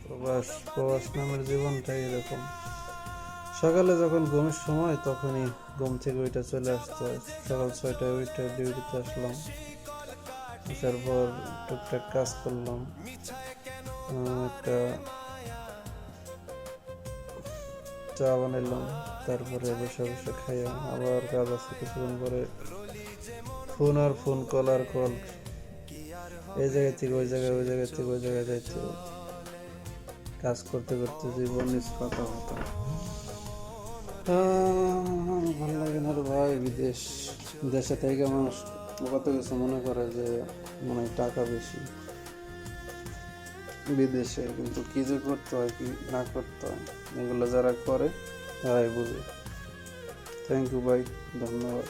প্রবাস প্রবাস নামের জীবনটাই এরকম। সকালে যখন ঘুমের সময় তখনই ঘুম থেকে ওইটা চলে আসতো, সকাল 6টায় ওইটা ডিউটিতে আসলাম, আসার পর টুকটাক কাজ করলাম, একটা চা বানাইলাম, তারপরে বসে বসে খাইলাম, আবার কাজ আছে কিছুক্ষণ পরে, ফোন আর ফোন, কল আর কল, এই জায়গা থেকে ওই জায়গায়, ওই জায়গা থেকে ওই জায়গায় যাইতে, কাজ করতে করতে জীবন কথা হতো। ভালো লাগে না রে ভাই বিদেশ। দেশে থেকে মানুষ কত কিছু মনে করে যে মনে হয় টাকা বেশি বিদেশে, কিন্তু কি যে করতে হয় কি না করতে হয় এগুলো যারা করে তারাই বুঝে। থ্যাংক ইউ ভাই, ধন্যবাদ।